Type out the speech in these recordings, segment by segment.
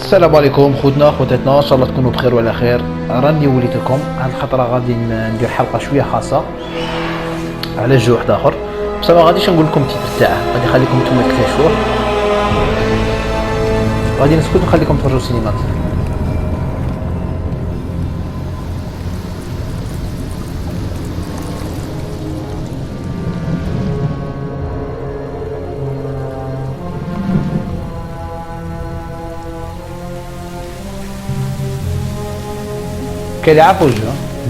السلام عليكم خوتنا خواتاتنا، ان شاء الله تكونوا بخير وعلى خير. راني وليت لكم هاد الخطره غادي ندير حلقه شويه خاصه على جو واحد اخر، بصح ما غاديش نقول لكم التيتر تاعه، غادي نخليكم نتوما تكتشفوه. غادي نسكت ونخليكم تفرجوا السينمات. كاين اللي يعرفوا الجو،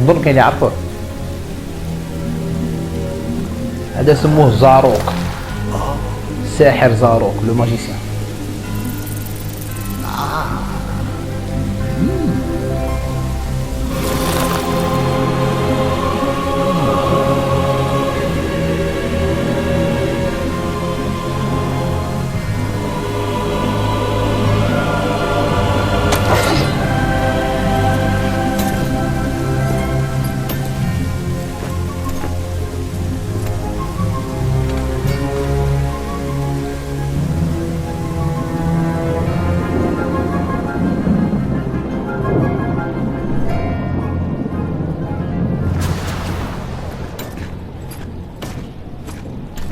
نظن كاين اللي يعرفوه. هذا سموه زاروك، ساحر زاروك لو ماجيسيان.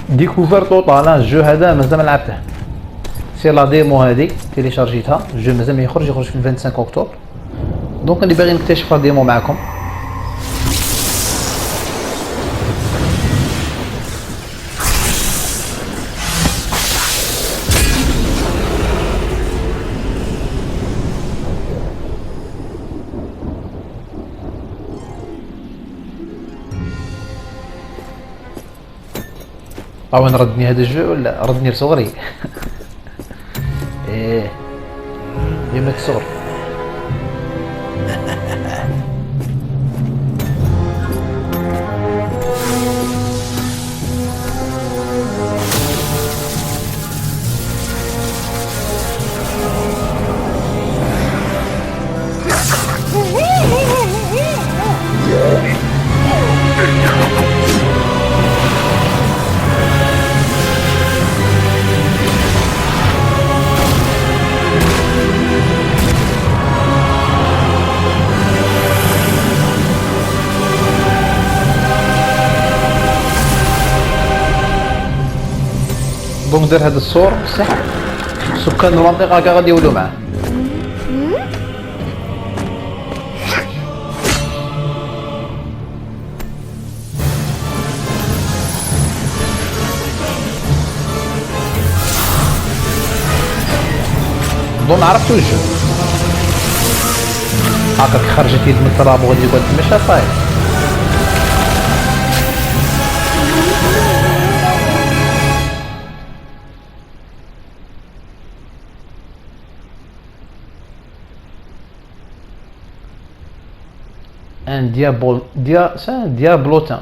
ديكوفر توطال الجو هذا مازال ما لعبته، سي لا ديمو هذيك تيليشارجيتها. الجو مازال ما يخرج في 25 اكتوبر، دونك اللي باغي نكتشف لا ديمو معكم. وين ردني هذا الجو ولا ردني لصغري؟ ايه يمك صغر. دونك دار هذا الصور بصح سكان المنطقة كاع غادي يولوا معاه. ظن عرفتو الجو هاكا كي خرجت يد من التراب وغادي يقعد تمشى صايب. Un c'est un diablotin.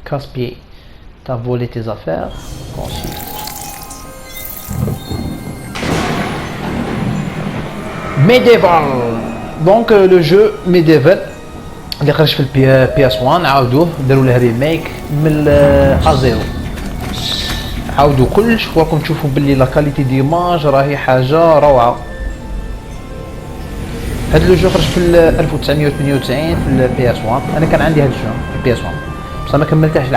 Casse-pied. T'as volé tes affaires. Consulte. Medieval. Donc le jeu Medieval اللي خرج في البي اس 1 عاودوه داروا له ريميك من ازيرو، عاودوا كلش. وراكم تشوفوا باللي لا كاليتي ديماج راهي حاجه روعه. هذا لو جو خرج في 1998 في البي اس 1. انا كان عندي هذا الجو في البي اس 1 بصح ما كملتهاش.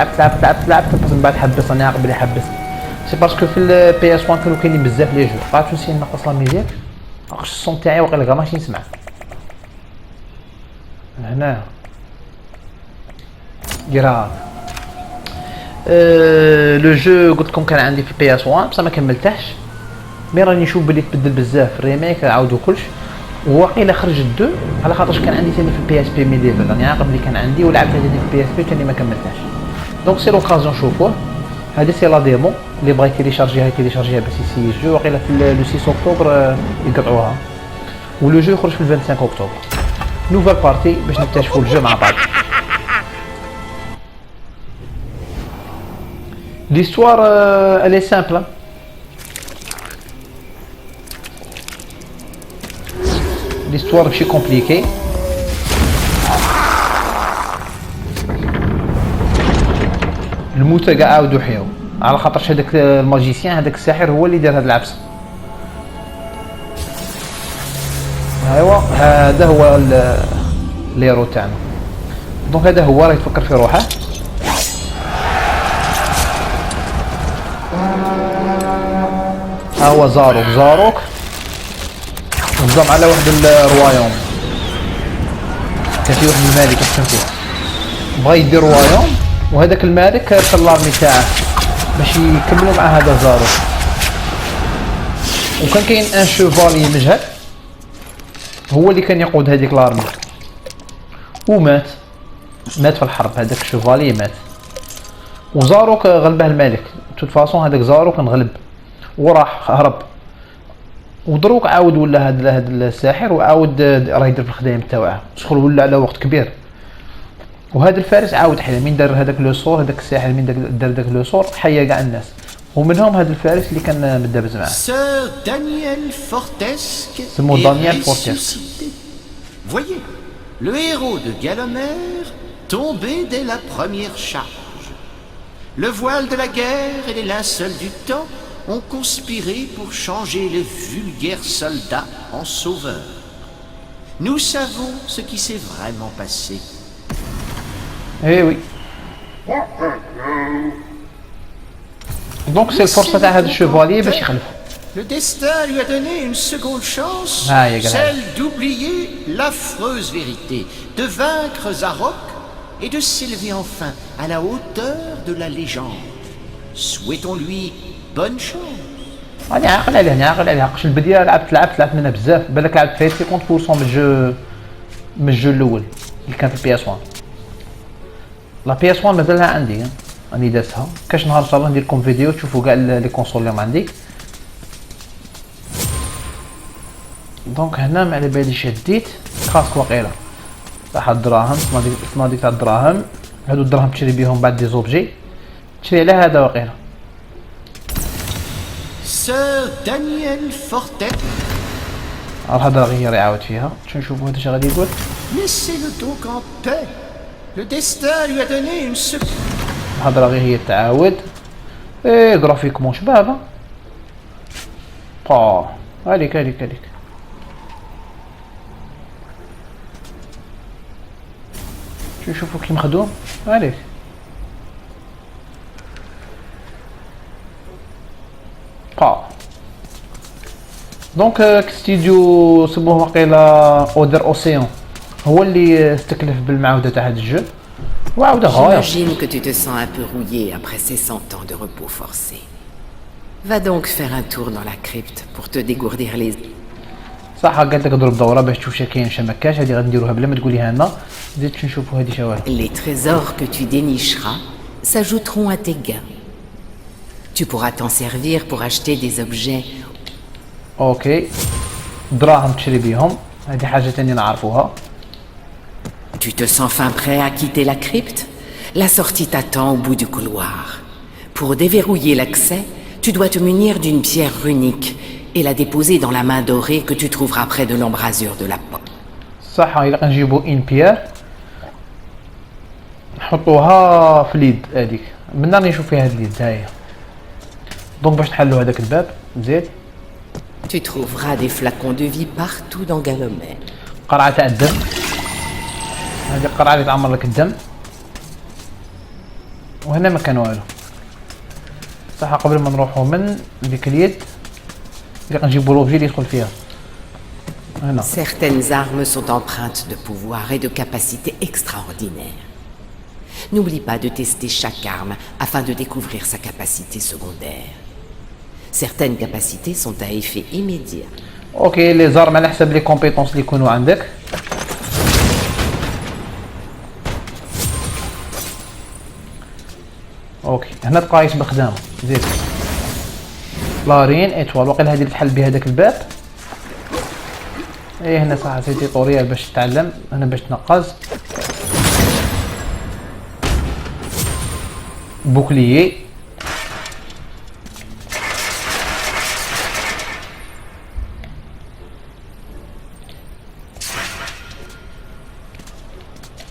لعبت بس من بعد حبست. انا قبل حبست سي باسكو في البي اس 1 كانوا كاينين بزاف لي جو. عرفتو نسيت نقص لا ميزيك، عرفتش الصون تاعي واقيلا كاع ماشي نسمع هنا جراف. لو جو قلت لكم كان عندي في البي اس 1 بصح ما كملتهش. مي راني نشوف بلي تبدل بزاف في الريميك، عاودوا كلش. وواقيلا خرج الدو على خاطرش كان عندي ثاني في البي اس بي ميديفال. راني عاقل بلي كان عندي ولعبت ثاني في البي اس بي ثاني ما كملتهاش. دونك سي لوكازيون شوفوه. هذه سي لا ديمو اللي بغا يتيليشارجيها باش يسي الجو. واقيلا في لو 6 اكتوبر يقطعوها، ولو جو يخرج في 25 اكتوبر. نوفال بارتي باش نكتشفوا الجو مع بعض. ليستوار الي سامبل. l'histoire ماشي كومبليكي. الموتى كاع عاودو حياو على خاطرش هذاك الماجيسيان هذاك الساحر هو اللي دار هاد العبسه. ايوا هذا هو ليرو تاعنا. دونك هذا هو راه يتفكر في روحه. ها هو زاروك نظم على واحد الروايوم، كان في واحد الملك يحكم فيه، بغا يدير روايوم، وهذاك الملك رسل لارمي تاعه باش يكملوا مع هذا زاروك. وكان كاين ان شوفالي مجهد هو اللي كان يقود هذيك لارمي، ومات في الحرب. هذاك الشوفالي مات، وزاروك غلبه الملك. توت فاصون هذاك زاروك انغلب وراح هرب، ودروك عاود ولا هذا الساحر وعاود راه يدير في الخدايم تاعه، شغل ولا على وقت كبير. وهذا الفارس عاود حيا من دار هذاك لو سور، هذاك الساحر من دار داك لو سور حيا كاع الناس، ومنهم هذا الفارس اللي كان مدابز معاه. Sir Daniel Fortesque سموه est دانيال فورتيسك. Voyez, le héros de Gallomère tombé dès la première charge. Le voile de la guerre et les linceuls du temps ont conspiré pour changer le vulgaire soldat en sauveur. Nous savons ce qui s'est vraiment passé. اي وي. دونك سي الفرصه تاع هذا الشوفالي باش يخلف. Le destin lui a donné une seconde chance, Ah, il y a celle d'oublier l'affreuse vérité, de vaincre Zarok et de s'élever enfin à la hauteur de la légende. Souhaitons-lui bonne chance. راني عاقل عليه قش البدايه لعبت منها بزاف، بالك لعبت فيها 50% من الجو الاول اللي كان في البي اس 1. لا بي اس 1 مازالها عندي، راني دازتها. كاش نهار ان شاء الله ندير لكم فيديو تشوفوا كاع لي كونسول اللي عندي. دونك هنا ما على بالي شديت كاسك واقيلا تاع الدراهم، صناديق تاع الدراهم. هادو الدراهم تشري بيهم بعد دي زوبجي، تشري على هذا واقيلا. Sir Daniel Fortesque. الهضره غير يعاود فيها. شنو نشوفوا هذا اش غادي يقول. Laissez-le donc en paix. Le destin lui a donné une seconde. الهضره غير هي تعاود. غرافيكمون شبابه. هذيك نشوفوا كي مخدوم عليك. دونك استديو سموه واقيلا اودر اوسيون هو اللي استكلف بالمعاوده تاع هذا الجو، وعاوده غايه. J'imagine que tu te sens un peu rouillé après ces 100 ans de repos forcé. Va donc faire un tour dans la crypte pour te dégourdir les... صح قالت لك ضرب دوره باش تشوف كاين شي مكاش. هذه غادي نديروها بلا ما تقوليها لنا. زيد نشوفوا هذه شواهد. Les trésors que tu dénicheras s'ajouteront à tes gains. Tu pourras t'en servir pour acheter des objets. اوكي دراهم تشري بيهم، هذه حاجه ثانيه نعرفوها. Tu te sens fin prêt à quitter la crypte? La sortie t'attend au bout du couloir. Pour déverrouiller l'accès, tu dois te munir d'une pierre runique et la déposer dans la main dorée que tu trouveras près de l'embrasure de la porte. صح الا كنجيبو ان بيير نحطوها في اليد هذيك، من راني نشوف فيها هاد اليد هاهي. دونك باش نحلو هذاك الباب زيد. Tu trouveras des flacons de vie partout dans Gallomère. قرعه تاع الدم، هذه القرعه اللي تعمر لك الدم. وهنا ما كان والو. صح قبل ما نروحو من ديك اليد اللي غنجيبو لوبجي اللي يدخل فيها هنا. Certaines armes sont empreintes de pouvoir et de capacités extraordinaires. N'oublie pas de tester chaque arme afin de découvrir sa capacité secondaire. Certaines capacités sont à effet immédiat. اوكي لي زارم على حسب لي كومبيتونس اللي يكونوا عندك. اوكي هنا تقايس بخدامه زيد. لارين ايتوال واقيلا هذه اللي تحل بها هذاك الباب. ايه هنا صح سي توتوريال باش تتعلم، هنا باش تنقز. بوكليي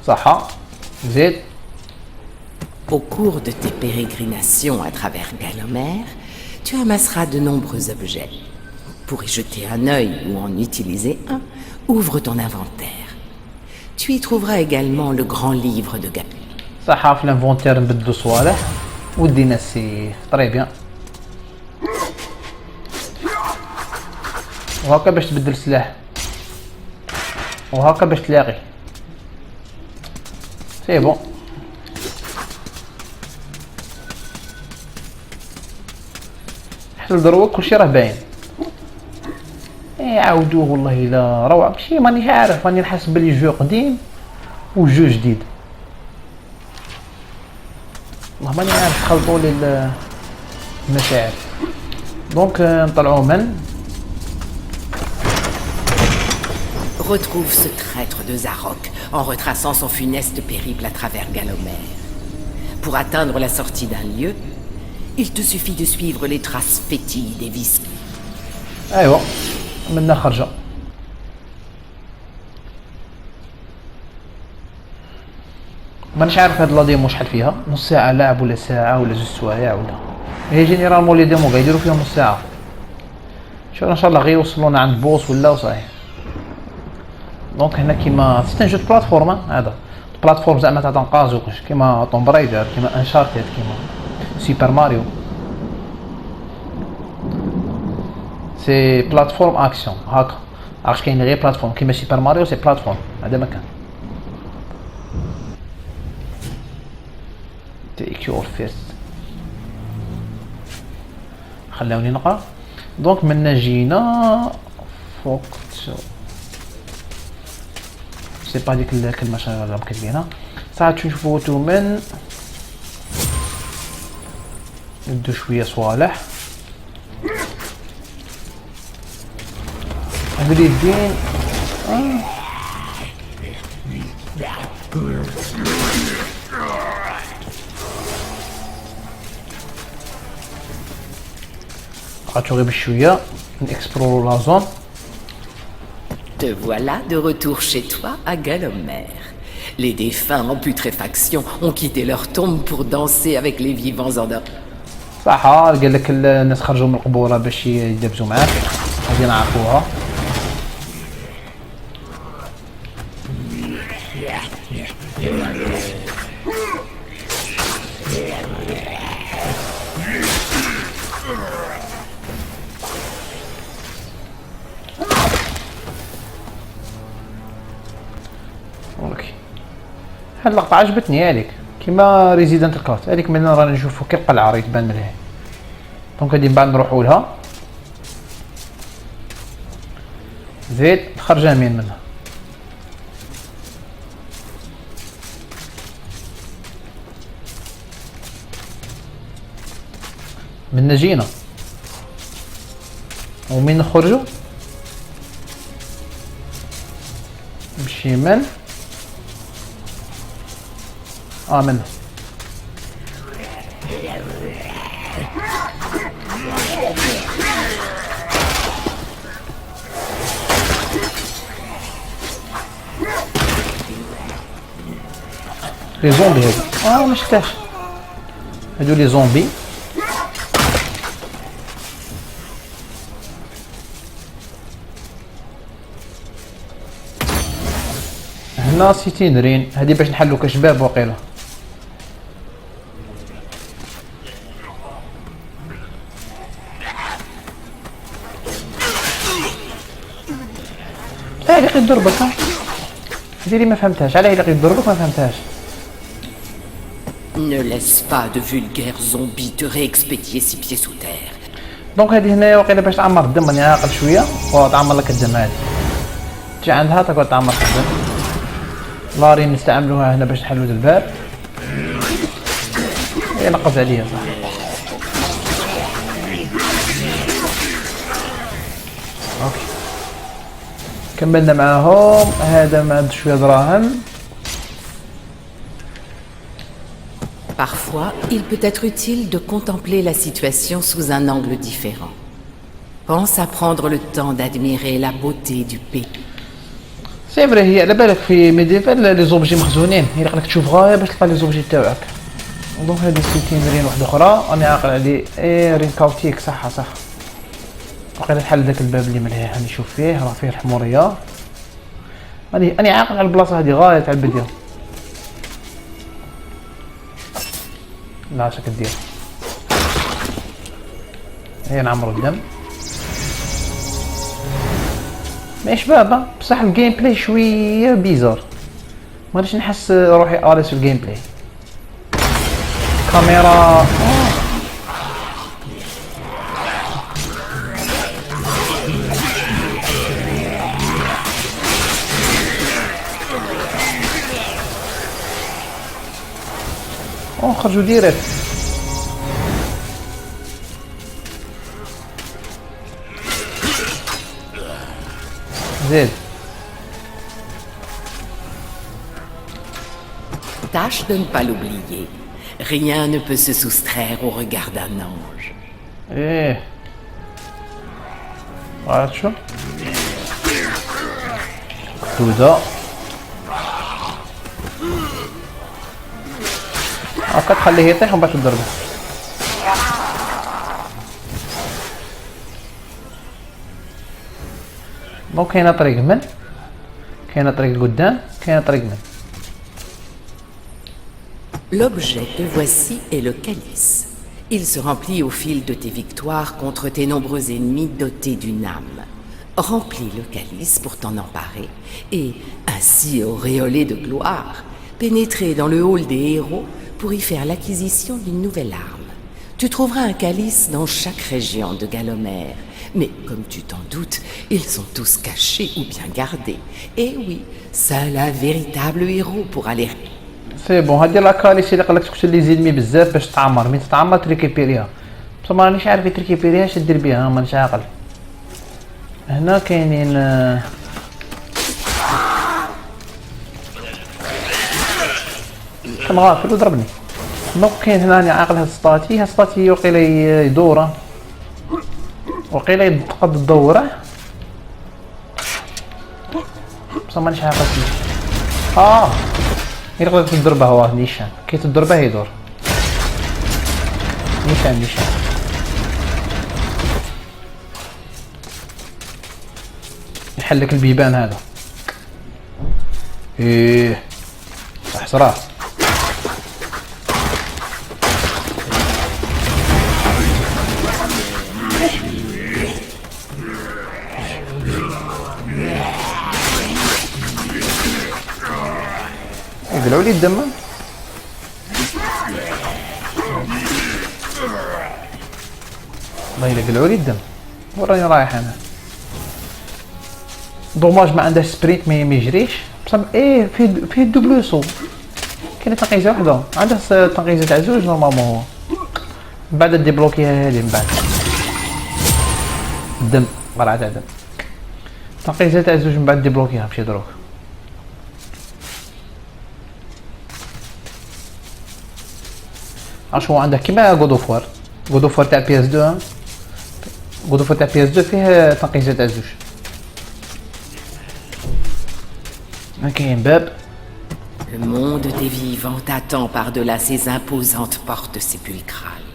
صح زيد. Au cours de tes pérégrinations à travers Gallomère, tu amasseras de nombreux objets. Pour y jeter un œil ou en utiliser un, ouvre ton inventaire. Tu y trouveras également le grand livre de Galomère. صح في الانفونتير نبدلو صوالح ودينا السيف طري بيان. وهكا باش تبدل سلاح وهكا باش تلاقي سي بون. حتى لدروك كلشي راه باين. عاودوه والله الا روعه ماشي مانيش عارف راني نحس بلي جو قديم وجو جديد والله ماني عارف خلطوا لي المشاعر. دونك نطلعوا من Retrouve ce traître de Zarok en retraçant son funeste périple à travers Galomère. Pour atteindre la sortie d'un lieu, il te suffit de suivre les traces fétides des vis. ايوا منا خرجه. مانيش عارف هاد لا ديمو شحال فيها، نص ساعه لعب ولا ساعه ولا جوج سوايع ولا هي جينيرالمون لي ديمو غيديروا فيها نص ساعه. شوف ان شاء الله غيوصلونا عند بوس ولا وصاي. دونك هنا كيما سيت جو بلاتفورم هذا بلاتفورم زعما تاع تنقازو كيما توم رايدر كيما انشارتيد كيما سوبر ماريو. سي بلاتفورم اكسيون هاكا عرفت كاين غير بلاتفورم كيما سوبر ماريو سي بلاتفورم هذا مكان تيك يور فيرست. خلاوني نقرا. دونك منا جينا فوق سي با ديك الكلمه شنو كاتبينها ساعات نشوفو من ندو شويه صوالح هذول الدين. غادي غير بشويه نكسبلورو لا زون. Te voilà de retour chez toi à Galomère. Les défunts en putréfaction ont quitté leur tombe pour danser avec les vivants endormis. صح قال لك الناس خرجوا من القبور باش يدبزوا معاك هذه نعرفوها. اوكي هاد اللقطة عجبتني هذيك كيما ريزيدنت الكات هذيك من راني نشوفو كي القلعة راه تبان مليح. دونك غادي من بعد نروحو لها زيد خرجة يمين منها. من جينا ومين نخرجو بالشمال منه. لي زومبي هادو ما شفتهاش هادو لي زومبي. هنا سيتين رين هادي باش نحلو كشباب وقيله. اللي غيضربك هادي اللي ما فهمتهاش علاه اللي غيضربك ما فهمتهاش. Ne laisse pas de vulgaires zombies te réexpédier six pieds sous terre. دونك هادي هنايا وقيله باش تعمر الدم راني عاقل شويه وتعمر لك الدم هادي تجي عندها تقعد تعمر الدم. لارين نستعملوها هنا باش نحلو الباب. هي نقص عليها صح. اوكي كملنا معاهم. هذا ما شويه دراهم. Parfois, il peut être utile de contempler la situation sous un angle différent. Pense à prendre le temps d'admirer la beauté du pays. سي فري هي على بالك في ميديفال لي زوبجي مخزونين هي لك تشوف غايه باش تلقى لي زوبجي تاعك. دونك هادي 60 رين واحده اخرى راني عاقل عليه رين كاوتيك صح. وقيلا الحل ذاك الباب اللي مليح راني نشوف فيه راه فيه الحموريه. راني عاقل على البلاصه هذه غايه تاع البديه. لا اش كدير هي نعمرو الدم ماهيش بابا بصح الجيم بلاي شويه بيزار مانيش نحس روحي اريس في الجيم بلاي. كاميرا خرجوا ديريكت. زيد Tâche de ne pas l'oublier. Rien ne peut se soustraire au regard d'un ange. ايه عرفت شو دوده هاكا تخليه يطيح ومن بعد تضربه. دونك كاينه طريق من كاينه طريق قدام كاينه طريق من. L'objet que voici est le calice. Il se remplit au fil de tes victoires contre tes nombreux ennemis dotés d'une âme. Remplis le calice pour t'en emparer et, ainsi auréolé de gloire, pénétrer dans le hall des héros pour y faire l'acquisition d'une nouvelle arme. Tu trouveras un calice dans chaque région de Galomère, mais comme tu t'en doutes, ils sont tous cachés ou bien gardés. Et oui, seul un véritable héros pourra les... سي بون هادي لاكاليس اللي قالك تقتل لي زيدمي بزاف باش تعمر مين تتعمر تريكيبيريها بصح مانيش عارف تريكيبيريها اش دير بها مانيش عاقل. هنا كاينين كان غافل وضربني. دونك كاين هنا راني عاقل هاد سطاتي وقيلا يدوره وقيلا تقد تدوره بصح مانيش عاقل فيه. يقدر تضربه هو نيشان كي تضربه يدور نيشان يحلك البيبان هذا. ايه صح صراحه يقلعوا لي الدم. والله الا قلعوا لي الدم وراني رايح انا. دوماج ما عنده سبرينت ما يجريش بصح ايه فيه الدوبلوسو كاينه تنقيزه وحده عنده تنقيزه تاع زوج نورمالمون هو من بعد ديبلوكيها هذه من بعد الدم قرعه تاع دم تنقيزه تاع زوج من بعد ديبلوكيها ماشي دروك. عرفت هو عندك كيما غودوفوار تاع بي اس 2 غودوفوار تاع بي اس 2 فيه تنقيزه تاع زوج. كاين باب. Le monde des vivants t'attend par-delà ces imposantes portes sépulcrales.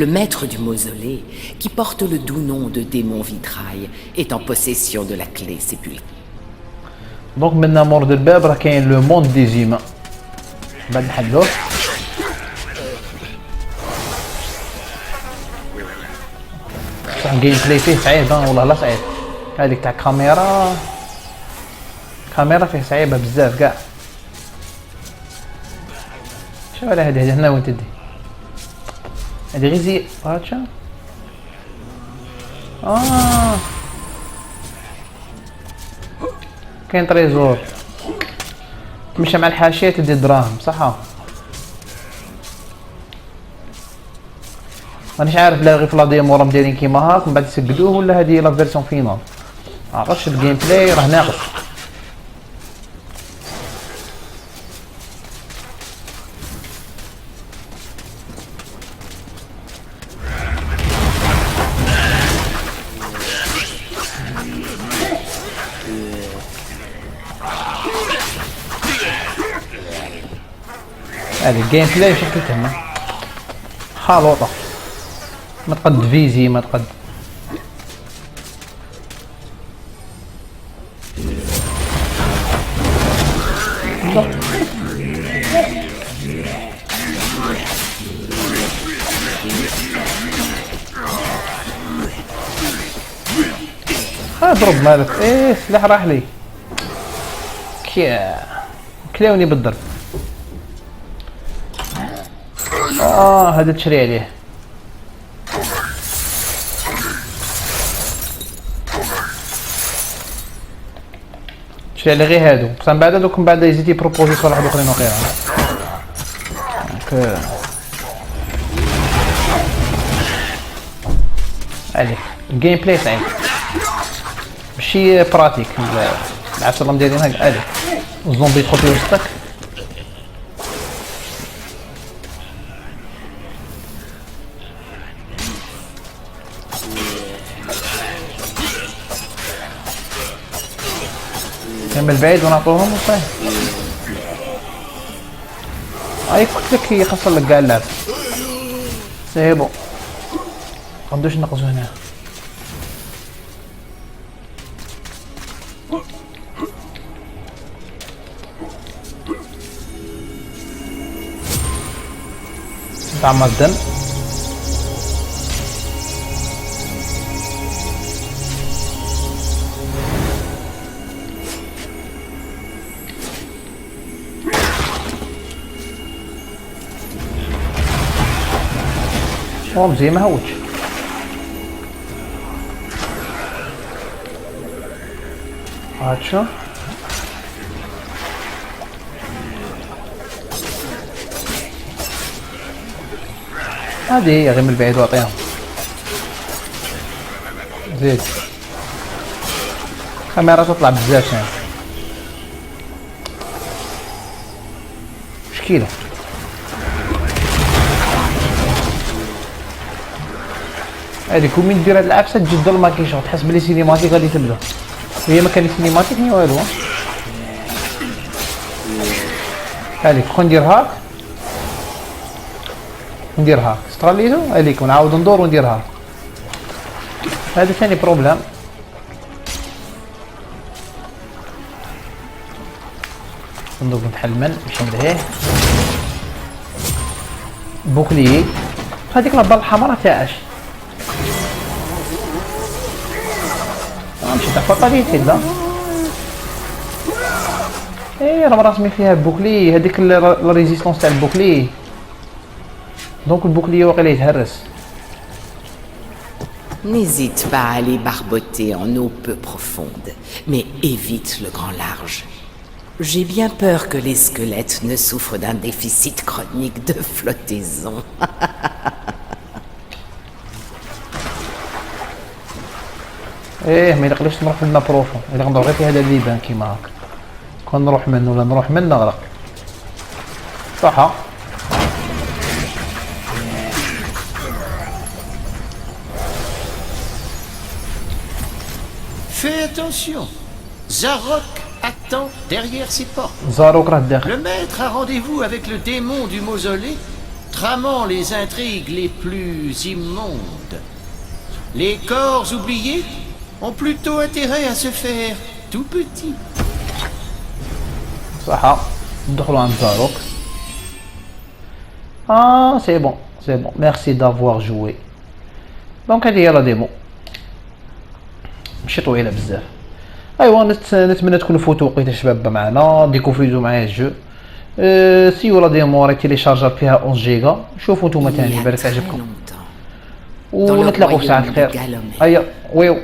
Le maître du mausolée, qui porte le doux nom de démon vitrail, est en possession de la clé sépulcrale. دونك منا مورد الباب راه كاين لو موند دي زيما بعد نحلوه. بصح الجيم بلاي فيه صعيب والله لا صعيب. هذيك تاع كاميرا فيه صعيبه بزاف كاع. شوف على هذه هنا وين تدي هذه غير زي هاتشا. كاين تريزور تمشى مع الحاشيه تدي دراهم صح. مانيش عارف لا غير في لا ديمو راهم دايرين كيما هاك من بعد يسقدوه ولا هذه لا فيرسيون فينال معرفتش. الجيم بلاي راه ناقص. هذا الجيم بلاي شكل تما خالوطه ما تقد فيزي ما تقد تبدا. ضرب مالك. ايه السلاح راح لي. كلاوني بالضرب. هذا تشري عليه. تشري عليه غير هادو، بصح من بعد هادوك من بعد يزيد يبروبوزي صالح اخرين وغيرها. دونك عليك الجيم بلاي صعيب ماشي براتيك. العشرة اللي مدايرين هاك عليك الزومبي يدخل في وسطك. كمل بعيد ونعطوهم وصاي. قلت لك يخسر لك كاع اللعب. سي بون مغندوش نقزو هنا. طعم الدم. مزيان ما هوتش. هاتشو هادي هي غير من البعيد واعطيها. زيد الكاميرا تطلع بزاف هنا. مشكلة. هادي كون من دير هاد العفسه تجي تدور ما كاينش تحس بلي سينيماتيك غادي تبدا. هي ما كان سينيماتيك ني والو. هاليك كون ندير هاك ندير هاك استغليتو هاليك ونعاود ندور وندير هاك. هذا ثاني بروبليم. ندوق نتحلمن باش ندهيه بوكلي. هذيك البال الحمراء تاعش نمشي تاع فطاليتي لا. ايه راه راسمي فيها البوكلي هذيك لا ريزيستونس تاع البوكلي. دونك البوكلي واقيلا يتهرس. N'hésite pas à aller barboter en eau peu profonde, mais évite le grand large. J'ai bien peur que les squelettes ne souffrent d'un déficit chronique de flottaison. ايه ما يلقليش نروح لنا بروفون. الا غندور غير في هذا اللي يبان كيما هاك كون نروح منه ولا نروح من نغرق. صح. Fais attention, Zarok attend derrière ses portes. زاروك راه داخل. Le maître a rendez-vous avec le démon du mausolée, tramant les intrigues les plus immondes. Les corps oubliés ont plutôt intérêt à se faire tout petits. صح ندخلوا عند زاروك. سي بون سي بون ميرسي دافوار جوي. دونك هذه هي لا ديمو ماشي طويله بزاف. ايوا نتمنى تكونوا فوتوا وقيته شباب معنا ديكوفريزو معايا الجو. سيو لا ديمو راه تيليشارجا فيها 11 جيجا. شوفوا نتوما ثاني بالك عجبكم ونتلاقوا في ساعه الخير. ايوا ويو.